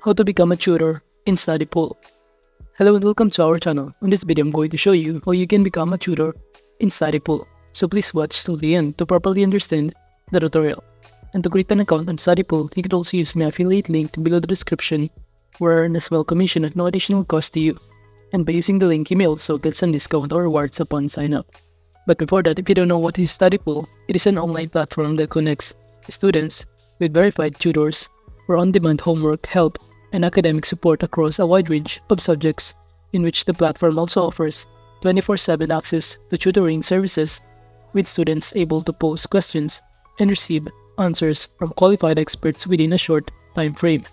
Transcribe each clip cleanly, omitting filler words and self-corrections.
How to become a tutor in Studypool. Hello and welcome to our channel. In this video, I'm going to show you how you can become a tutor in Studypool. So please watch till the end to properly understand the tutorial. And to create an account on Studypool, you can also use my affiliate link below the description where I earn a small commission at no additional cost to you. And by using the link, you may also get some discount or rewards upon sign up. But before that, if you don't know what is Studypool, it is an online platform that connects students with verified tutors for on-demand homework, help, and academic support across a wide range of subjects, in which the platform also offers 24/7 access to tutoring services, with students able to pose questions and receive answers from qualified experts within a short time frame.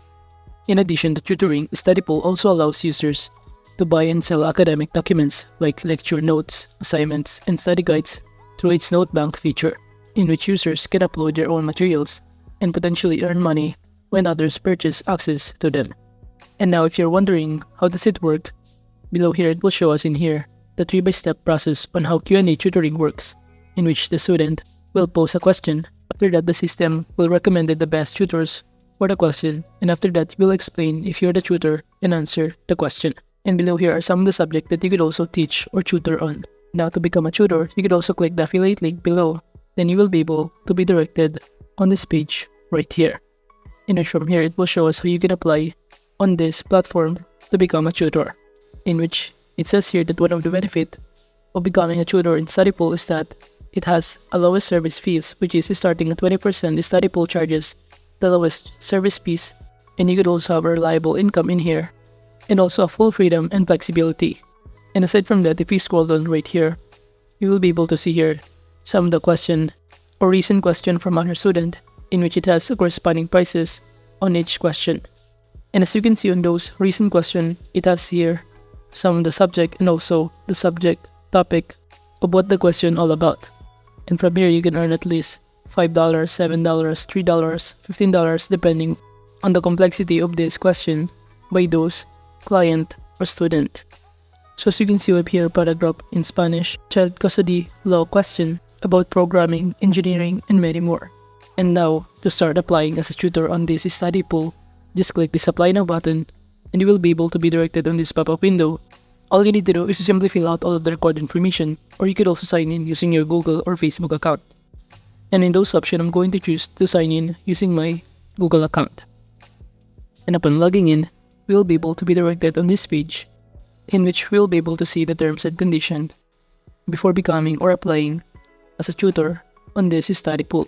In addition to tutoring, Studypool also allows users to buy and sell academic documents like lecture notes, assignments, and study guides through its note bank feature, in which users can upload their own materials and potentially earn money when others purchase access to them. And now if you're wondering how does it work, below here it will show us in here the 3-by-step process on how Q&A tutoring works, in which the student will pose a question. After that, the system will recommend the best tutors for the question, and after that, we'll explain if you're the tutor and answer the question. And below here are some of the subjects that you could also teach or tutor on. Now to become a tutor, you could also click the affiliate link below, then you will be able to be directed on this page right here. And from here, it will show us how you can apply on this platform to become a tutor, in which it says here that one of the benefits of becoming a tutor in Studypool is that it has a lowest service fees, which is starting at 20%. The Studypool charges the lowest service fees, and you could also have a reliable income in here, and also a full freedom and flexibility. And aside from that, if you scroll down right here, you will be able to see here some of the question or recent question from our student, in which it has corresponding prices on each question. And as you can see on those recent questions, it has here some of the subject and also the subject topic of what the question all about. And from here, you can earn at least $5, $7, $3, $15, depending on the complexity of this question by those client or student. So as you can see up here, paragraph in Spanish, child custody law question about programming, engineering, and many more. And now, to start applying as a tutor on this Studypool, just click this apply now button and you will be able to be directed on this pop-up window. All you need to do is to simply fill out all of the required information, or you could also sign in using your Google or Facebook account. And in those options, I'm going to choose to sign in using my Google account. And upon logging in, we'll be able to be directed on this page, in which we'll be able to see the terms and conditions before becoming or applying as a tutor on this Studypool.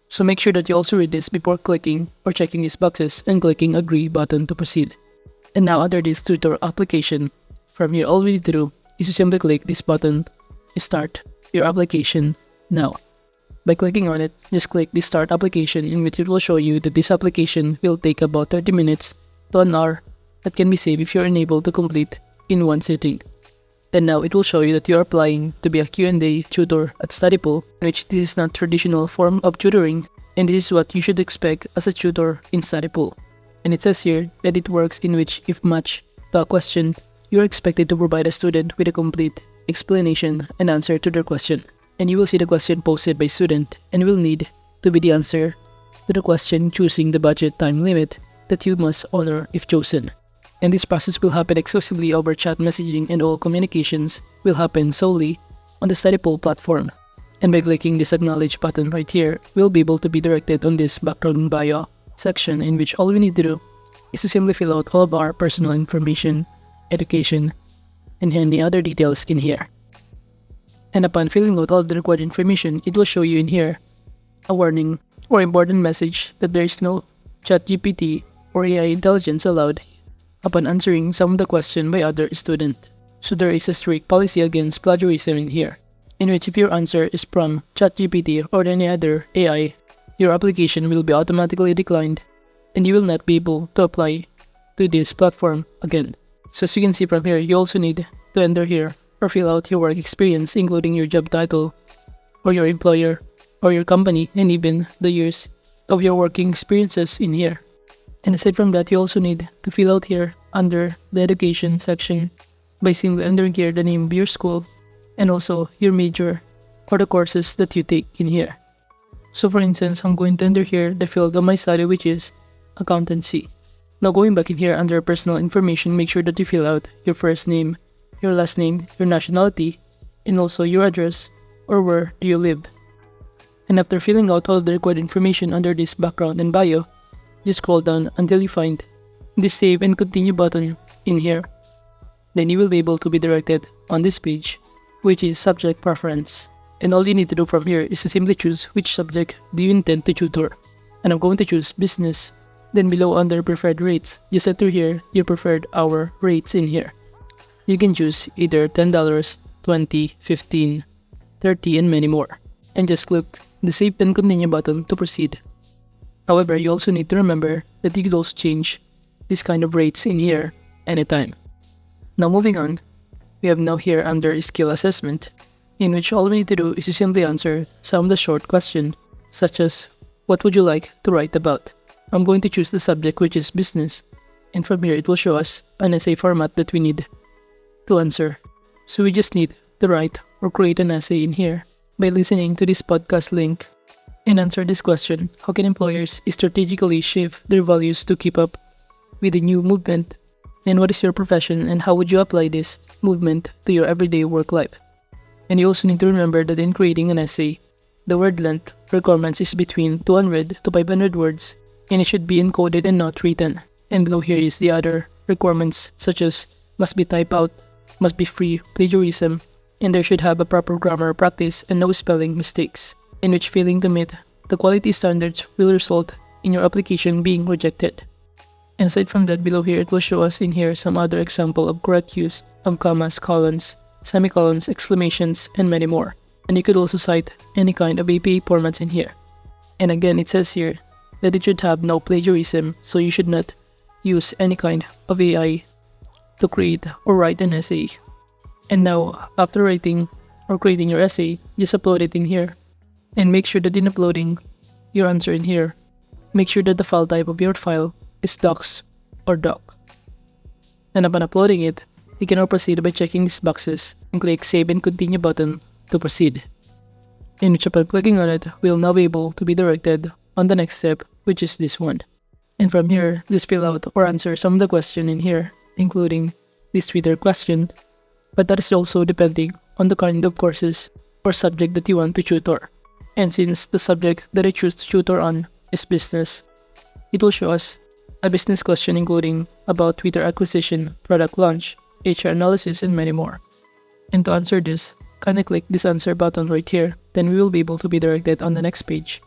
So make sure that you also read this before clicking or checking these boxes and clicking agree button to proceed. And now under this tutor application, from here all we need to do is to simply click this button, start your application now. By clicking on it, just click the start application, in which it will show you that this application will take about 30 minutes to an hour that can be saved if you're unable to complete in one sitting. And now it will show you that you're applying to be a Q&A tutor at Studypool, in which this is not traditional form of tutoring, and this is what you should expect as a tutor in Studypool. And it says here that it works in which if matched to a question, you're expected to provide a student with a complete explanation and answer to their question. And you will see the question posted by student and will need to be the answer to the question, choosing the budget time limit that you must honor if chosen. And this process will happen exclusively over chat messaging, and all communications will happen solely on the Studypool platform. And by clicking this acknowledge button right here, we'll be able to be directed on this background bio section, in which all we need to do is to simply fill out all of our personal information, education, and any other details in here. And upon filling out all of the required information, it will show you in here a warning or important message that there is no ChatGPT or AI intelligence allowed upon answering some of the question by other student. So there is a strict policy against plagiarism in here, in which if your answer is from ChatGPT or any other AI, your application will be automatically declined and you will not be able to apply to this platform again. So as you can see from here, you also need to enter here or fill out your work experience, including your job title or your employer or your company, and even the years of your working experiences in here. And aside from that, you also need to fill out here under the education section by simply entering here the name of your school and also your major or the courses that you take in here. So for instance, I'm going to enter here the field of my study, which is accountancy. Now going back in here under personal information, make sure that you fill out your first name, your last name, your nationality, and also your address or where do you live. And after filling out all the required information under this background and bio, just scroll down until you find this save and continue button in here. Then you will be able to be directed on this page, which is subject preference. And all you need to do from here is to simply choose which subject do you intend to tutor. And I'm going to choose business. Then below under preferred rates, just enter here your preferred hour rates in here. You can choose either $10, $20, $15, $30, and many more. And just click the save and continue button to proceed. However, you also need to remember that you could also change this kind of rates in here anytime. Now moving on, we have now here under skill assessment, in which all we need to do is to simply answer some of the short questions, such as what would you like to write about. I'm going to choose the subject, which is business, and from here it will show us an essay format that we need to answer. So we just need to write or create an essay in here by listening to this podcast link and answer this question: how can employers strategically shift their values to keep up with the new movement? And what is your profession and how would you apply this movement to your everyday work life? And you also need to remember that in creating an essay, the word length requirements is between 200 to 500 words, and it should be encoded and not written. And below here is the other requirements, such as must be typed out, must be free plagiarism, and there should have a proper grammar practice and no spelling mistakes, in which failing to meet the quality standards will result in your application being rejected. And aside from that, below here it will show us in here some other example of correct use of commas, colons, semicolons, exclamations, and many more. And you could also cite any kind of APA formats in here. And again, it says here that it should have no plagiarism, so you should not use any kind of AI to create or write an essay. And now, after writing or creating your essay, just upload it in here. And make sure that in uploading your answer in here, make sure that the file type of your file is docs or doc. And upon uploading it, you can now proceed by checking these boxes and click save and continue button to proceed. In which upon clicking on it, we'll now be able to be directed on the next step, which is this one. And from here, just fill out or answer some of the question in here, including this Twitter question, but that is also depending on the kind of courses or subject that you want to tutor. And since the subject that I choose to tutor on is business, it will show us a business question including about Twitter acquisition, product launch, HR analysis, and many more. And to answer this, kindly click this answer button right here, then we will be able to be directed on the next page.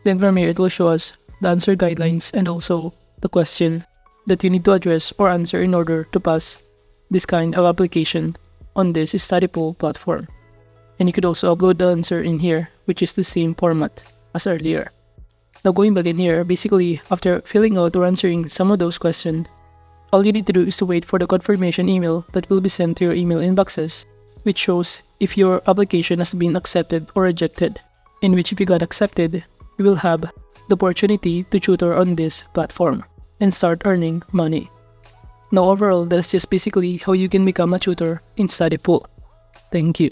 Then from here, it will show us the answer guidelines and also the question that you need to address or answer in order to pass this kind of application on this Studypool platform. And you could also upload the answer in here, which is the same format as earlier. Now going back in here, basically after filling out or answering some of those questions, all you need to do is to wait for the confirmation email that will be sent to your email inboxes, which shows if your application has been accepted or rejected, in which if you got accepted, you will have the opportunity to tutor on this platform and start earning money. Now overall, that's just basically how you can become a tutor in Studypool. Thank you.